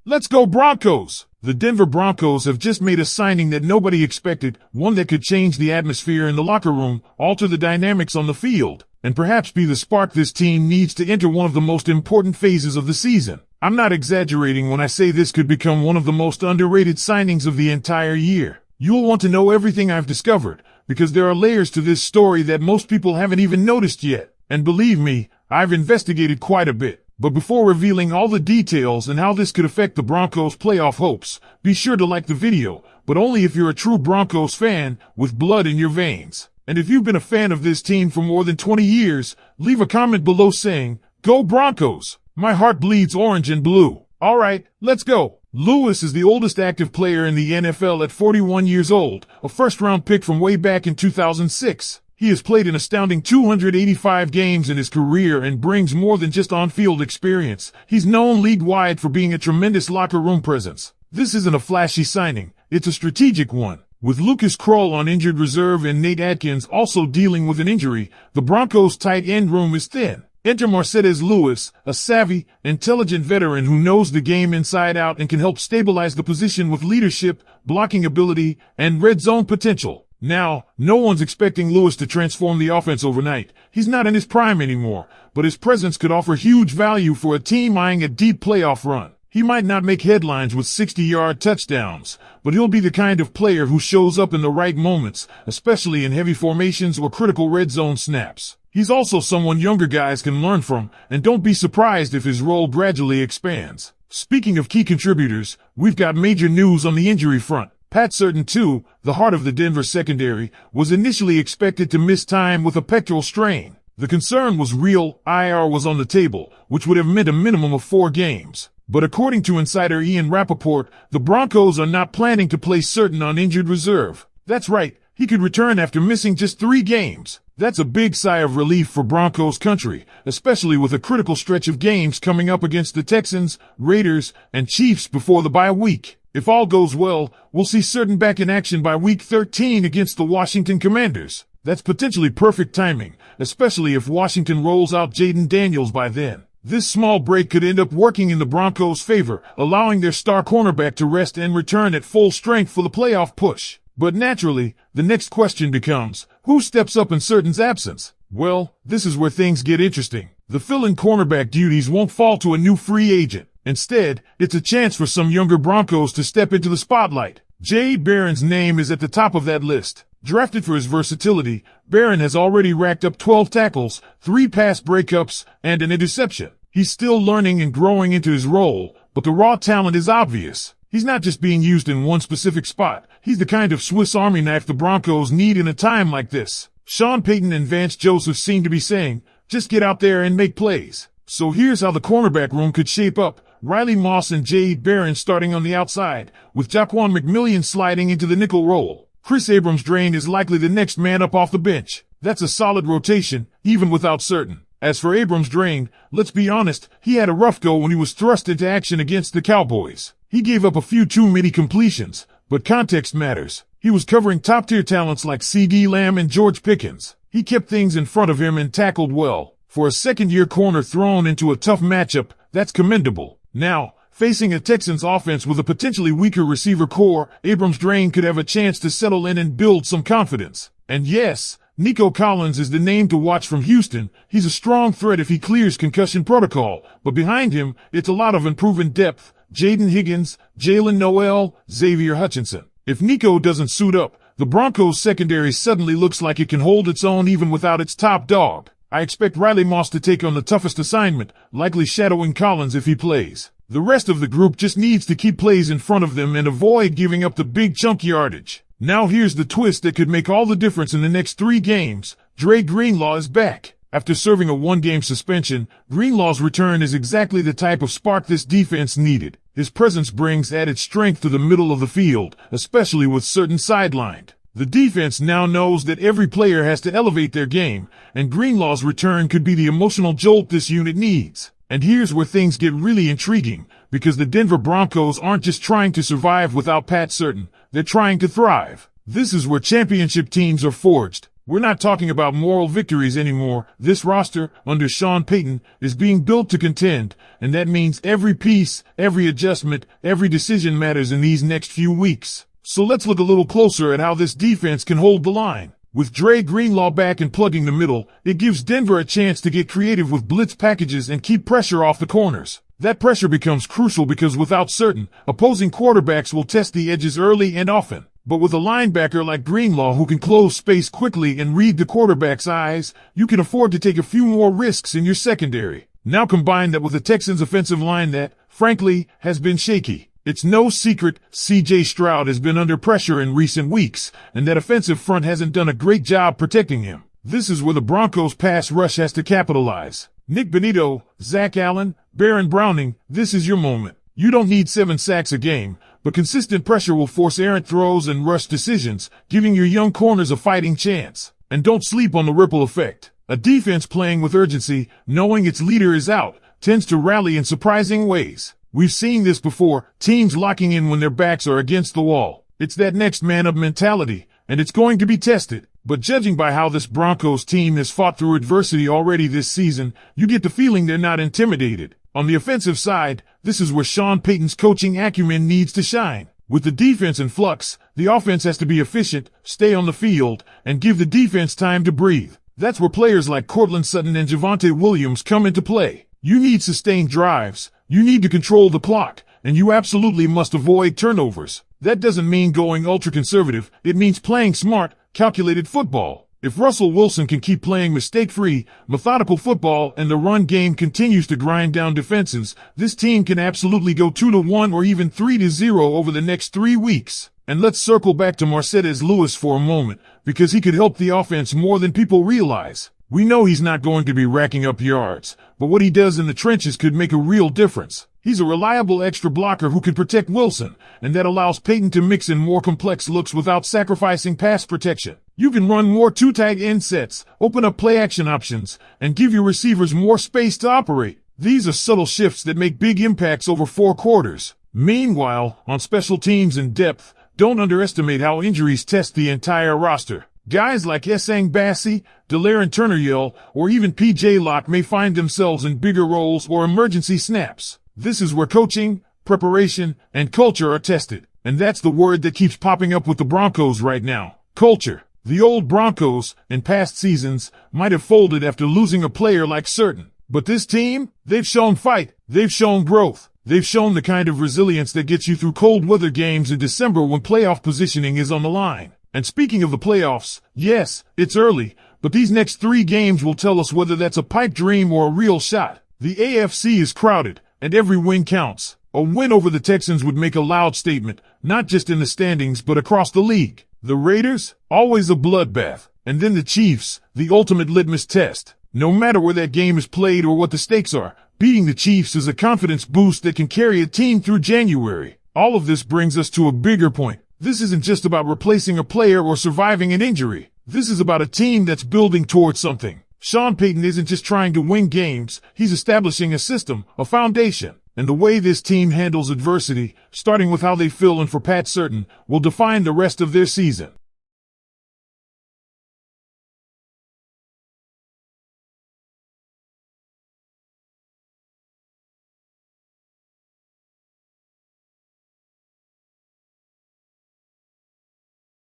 Let's go Broncos! The Denver Broncos have just made a signing that nobody expected, one that could change the atmosphere in the locker room, alter the dynamics on the field, and perhaps be the spark this team needs to enter one of the most important phases of the season. I'm not exaggerating when I say this could become one of the most underrated signings of the entire year. You'll want to know everything I've discovered, because there are layers to this story that most people haven't even noticed yet. And believe me, I've investigated quite a bit. But before revealing all the details and how this could affect the Broncos' playoff hopes, be sure to like the video, but only if you're a true Broncos fan with blood in your veins. And if you've been a fan of this team for more than 20 years, leave a comment below saying, "Go Broncos! My heart bleeds orange and blue." Alright, let's go. Lewis is the oldest active player in the NFL at 41 years old, a first-round pick from way back in 2006. He has played an astounding 285 games in his career and brings more than just on-field experience. He's known league-wide for being a tremendous locker room presence. This isn't a flashy signing, it's a strategic one. With Lucas Krull on injured reserve and Nate Atkins also dealing with an injury, the Broncos' tight end room is thin. Enter Marcedes Lewis, a savvy, intelligent veteran who knows the game inside out and can help stabilize the position with leadership, blocking ability, and red zone potential. Now, no one's expecting Lewis to transform the offense overnight. He's not in his prime anymore, but his presence could offer huge value for a team eyeing a deep playoff run. He might not make headlines with 60-yard touchdowns, but he'll be the kind of player who shows up in the right moments, especially in heavy formations or critical red zone snaps. He's also someone younger guys can learn from, and don't be surprised if his role gradually expands. Speaking of key contributors, we've got major news on the injury front. Surtain II, the heart of the Denver secondary, was initially expected to miss time with a pectoral strain. The concern was real. IR was on the table, which would have meant a minimum of 4 games. But according to insider Ian Rappaport, the Broncos are not planning to place Surtain on injured reserve. That's right, he could return after missing just 3 games. That's a big sigh of relief for Broncos country, especially with a critical stretch of games coming up against the Texans, Raiders, and Chiefs before the bye week. If all goes well, we'll see Surtain back in action by week 13 against the Washington Commanders. That's potentially perfect timing, especially if Washington rolls out Jayden Daniels by then. This small break could end up working in the Broncos' favor, allowing their star cornerback to rest and return at full strength for the playoff push. But naturally, the next question becomes, who steps up in Surtain's absence? Well, this is where things get interesting. The fill-in cornerback duties won't fall to a new free agent. Instead, it's a chance for some younger Broncos to step into the spotlight. Jade Barron's name is at the top of that list. Drafted for his versatility, Barron has already racked up 12 tackles, 3 pass breakups, and an interception. He's still learning and growing into his role, but the raw talent is obvious. He's not just being used in one specific spot. He's the kind of Swiss Army knife the Broncos need in a time like this. Sean Payton and Vance Joseph seem to be saying, just get out there and make plays. So here's how the cornerback room could shape up. Riley Moss and Jade Barron starting on the outside, with Jaquan McMillian sliding into the nickel role. Chris Abrams-Draine is likely the next man up off the bench. That's a solid rotation, even without Surtain. As for Abrams-Draine, let's be honest, he had a rough go when he was thrust into action against the Cowboys. He gave up a few too many completions, but context matters. He was covering top-tier talents like CeeDee Lamb and George Pickens. He kept things in front of him and tackled well. For a second-year corner thrown into a tough matchup, that's commendable. Now, facing a Texans offense with a potentially weaker receiver core, Abrams-Draine could have a chance to settle in and build some confidence. And yes, Nico Collins is the name to watch from Houston. He's a strong threat if he clears concussion protocol, but behind him, it's a lot of unproven depth. Jaden Higgins, Jalen Noel, Xavier Hutchinson. If Nico doesn't suit up, the Broncos secondary suddenly looks like it can hold its own even without its top dog. I expect Riley Moss to take on the toughest assignment, likely shadowing Collins if he plays. The rest of the group just needs to keep plays in front of them and avoid giving up the big chunk yardage. Now here's the twist that could make all the difference in the next 3 games. Dre Greenlaw is back. After serving a 1-game suspension, Greenlaw's return is exactly the type of spark this defense needed. His presence brings added strength to the middle of the field, especially with Surtain sidelined. The defense now knows that every player has to elevate their game, and Greenlaw's return could be the emotional jolt this unit needs. And here's where things get really intriguing, because the Denver Broncos aren't just trying to survive without Surtain, they're trying to thrive. This is where championship teams are forged. We're not talking about moral victories anymore. This roster, under Sean Payton, is being built to contend, and that means every piece, every adjustment, every decision matters in these next few weeks. So let's look a little closer at how this defense can hold the line. With Dre Greenlaw back and plugging the middle, it gives Denver a chance to get creative with blitz packages and keep pressure off the corners. That pressure becomes crucial because without Surtain, opposing quarterbacks will test the edges early and often. But with a linebacker like Greenlaw who can close space quickly and read the quarterback's eyes, you can afford to take a few more risks in your secondary. Now combine that with the Texans' offensive line that, frankly, has been shaky. It's no secret C.J. Stroud has been under pressure in recent weeks, and that offensive front hasn't done a great job protecting him. This is where the Broncos' pass rush has to capitalize. Nick Benito, Zach Allen, Baron Browning, this is your moment. You don't need 7 sacks a game, but consistent pressure will force errant throws and rush decisions, giving your young corners a fighting chance. And don't sleep on the ripple effect. A defense playing with urgency, knowing its leader is out, tends to rally in surprising ways. We've seen this before, teams locking in when their backs are against the wall. It's that next man up mentality, and it's going to be tested. But judging by how this Broncos team has fought through adversity already this season, you get the feeling they're not intimidated. On the offensive side, this is where Sean Payton's coaching acumen needs to shine. With the defense in flux, the offense has to be efficient, stay on the field, and give the defense time to breathe. That's where players like Courtland Sutton and Javonte Williams come into play. You need sustained drives. You need to control the clock, and you absolutely must avoid turnovers. That doesn't mean going ultra-conservative. It means playing smart, calculated football. If Russell Wilson can keep playing mistake-free, methodical football and the run game continues to grind down defenses, this team can absolutely go 2-1 or even 3-0 over the next 3 weeks. And let's circle back to Marcedes Lewis for a moment, because he could help the offense more than people realize. We know he's not going to be racking up yards, but what he does in the trenches could make a real difference. He's a reliable extra blocker who can protect Wilson, and that allows Payton to mix in more complex looks without sacrificing pass protection. You can run more two-tight end sets, open up play-action options, and give your receivers more space to operate. These are subtle shifts that make big impacts over 4 quarters. Meanwhile, on special teams and depth, don't underestimate how injuries test the entire roster. Guys like Essang Bassey, Delaren Turner-Yell, or even P.J. Locke may find themselves in bigger roles or emergency snaps. This is where coaching, preparation, and culture are tested. And that's the word that keeps popping up with the Broncos right now. Culture. The old Broncos, in past seasons, might have folded after losing a player like Surtain. But this team, they've shown fight. They've shown growth. They've shown the kind of resilience that gets you through cold weather games in December when playoff positioning is on the line. And speaking of the playoffs, yes, it's early, but these next 3 games will tell us whether that's a pipe dream or a real shot. The AFC is crowded, and every win counts. A win over the Texans would make a loud statement, not just in the standings but across the league. The Raiders, always a bloodbath. And then the Chiefs, the ultimate litmus test. No matter where that game is played or what the stakes are, beating the Chiefs is a confidence boost that can carry a team through January. All of this brings us to a bigger point. This isn't just about replacing a player or surviving an injury. This is about a team that's building towards something. Sean Payton isn't just trying to win games, he's establishing a system, a foundation. And the way this team handles adversity, starting with how they fill in for Pat Surtain, will define the rest of their season.